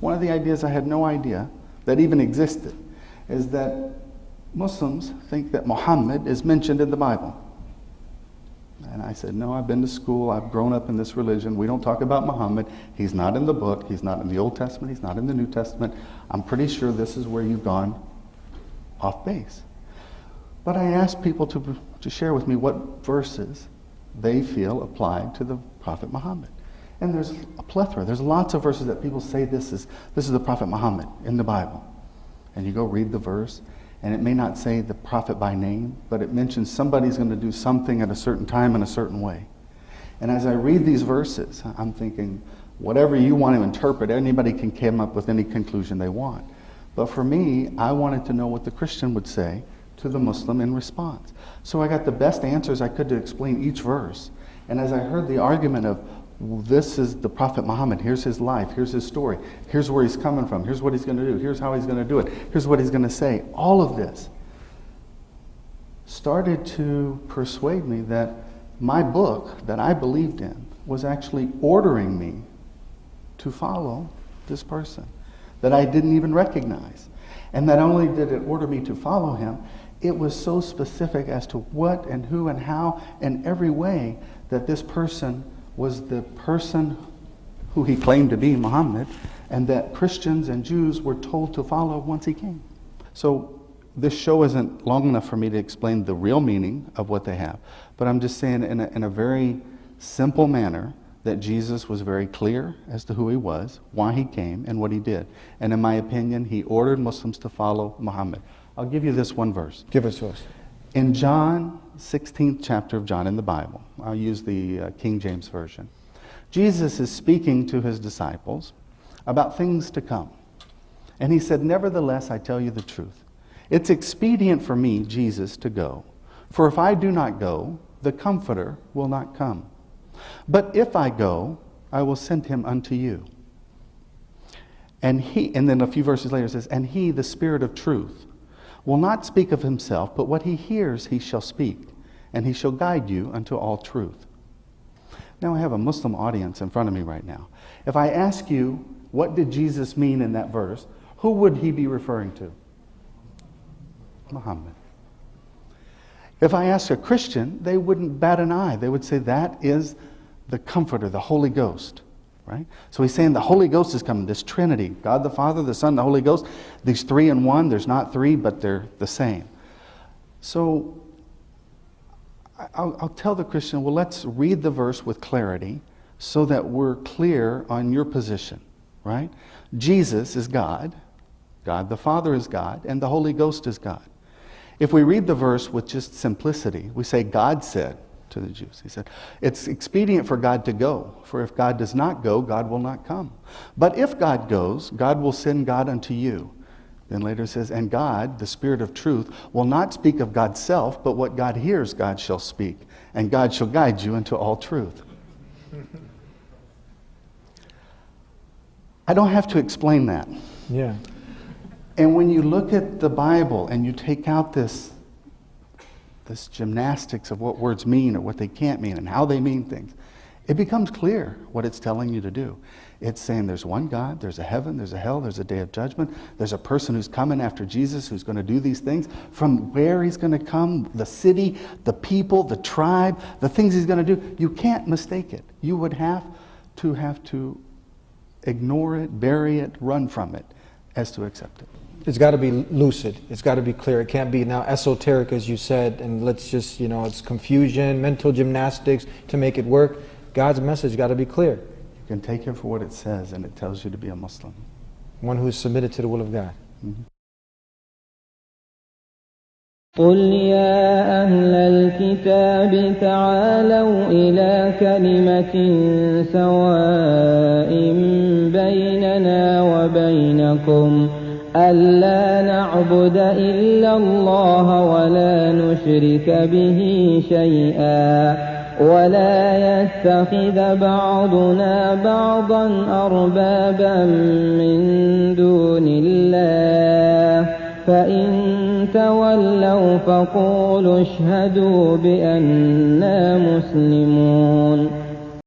One of the ideas I had no idea that even existed is that Muslims think that Muhammad is mentioned in the Bible. And I said, no, I've been to school, I've grown up in this religion, we don't talk about Muhammad, he's not in the book, he's not in the Old Testament, he's not in the New Testament. I'm pretty sure this is where you've gone off base. But I asked people to share with me what verses they feel apply to the Prophet Muhammad. And there's a plethora, there's lots of verses that people say this is the Prophet Muhammad in the Bible. And you go read the verse, and it may not say the prophet by name, but it mentions somebody's going to do something at a certain time in a certain way. And as I read these verses, I'm thinking, whatever you want to interpret, anybody can come up with any conclusion they want. But for me, I wanted to know what the Christian would say to the Muslim in response. So I got the best answers I could to explain each verse. And as I heard the argument of, this is the Prophet Muhammad, here's his life, here's his story, here's where he's coming from, here's what he's going to do, here's how he's going to do it, here's what he's going to say. All of this started to persuade me that my book that I believed in was actually ordering me to follow this person that I didn't even recognize. And not only did it order me to follow him, it was so specific as to what and who and how in every way that this person was the person who he claimed to be, Muhammad, and that Christians and Jews were told to follow once he came. So this show isn't long enough for me to explain the real meaning of what they have, but I'm just saying in a very simple manner that Jesus was very clear as to who he was, why he came, and what he did. And in my opinion, he ordered Muslims to follow Muhammad. I'll give you this one verse. Give us to us. In John, 16th chapter of John in the Bible, I'll use the King James Version, Jesus is speaking to his disciples about things to come. And he said, nevertheless, I tell you the truth. It's expedient for me, Jesus, to go. For if I do not go, the Comforter will not come. But if I go, I will send him unto you. And then a few verses later it says, and he, the Spirit of truth, will not speak of himself, but what he hears he shall speak, and he shall guide you unto all truth. Now I have a Muslim audience in front of me right now. If I ask you, what did Jesus mean in that verse, who would he be referring to? Muhammad. If I ask a Christian, they wouldn't bat an eye. They would say that is the Comforter, the Holy Ghost. Right? So he's saying the Holy Ghost is coming, this Trinity, God the Father, the Son, the Holy Ghost, these three in one. There's not three, but they're the same. So I'll tell the Christian, well, let's read the verse with clarity so that we're clear on your position, right? Jesus is God, God the Father is God, and the Holy Ghost is God. If we read the verse with just simplicity, we say God said to the Jews. He said, it's expedient for God to go, for if God does not go, God will not come. But if God goes, God will send God unto you. Then later it says, and God, the Spirit of truth, will not speak of God's self, but what God hears, God shall speak, and God shall guide you into all truth. I don't have to explain that. Yeah. And when you look at the Bible and you take out this gymnastics of what words mean or what they can't mean and how they mean things, it becomes clear what it's telling you to do. It's saying there's one God, there's a heaven, there's a hell, there's a day of judgment, there's a person who's coming after Jesus who's going to do these things. From where he's going to come, the city, the people, the tribe, the things he's going to do, you can't mistake it. You would have to ignore it, bury it, run from it, as to accept it. It's got to be lucid. It's got to be clear. It can't be now esoteric, as you said, and let's just, it's confusion, mental gymnastics to make it work. God's message got to be clear. You can take it for what it says, and it tells you to be a Muslim. One who is submitted to the will of God. Mm-hmm. قل يا أهل الكتاب تعالوا إلى كلمة سواء بيننا وبينكم ألا نعبد إلا الله ولا نشرك به شيئا ولا يتخذ بعضنا بعضا أربابا من دون الله فإن تولوا فقولوا اشهدوا بأننا مسلمون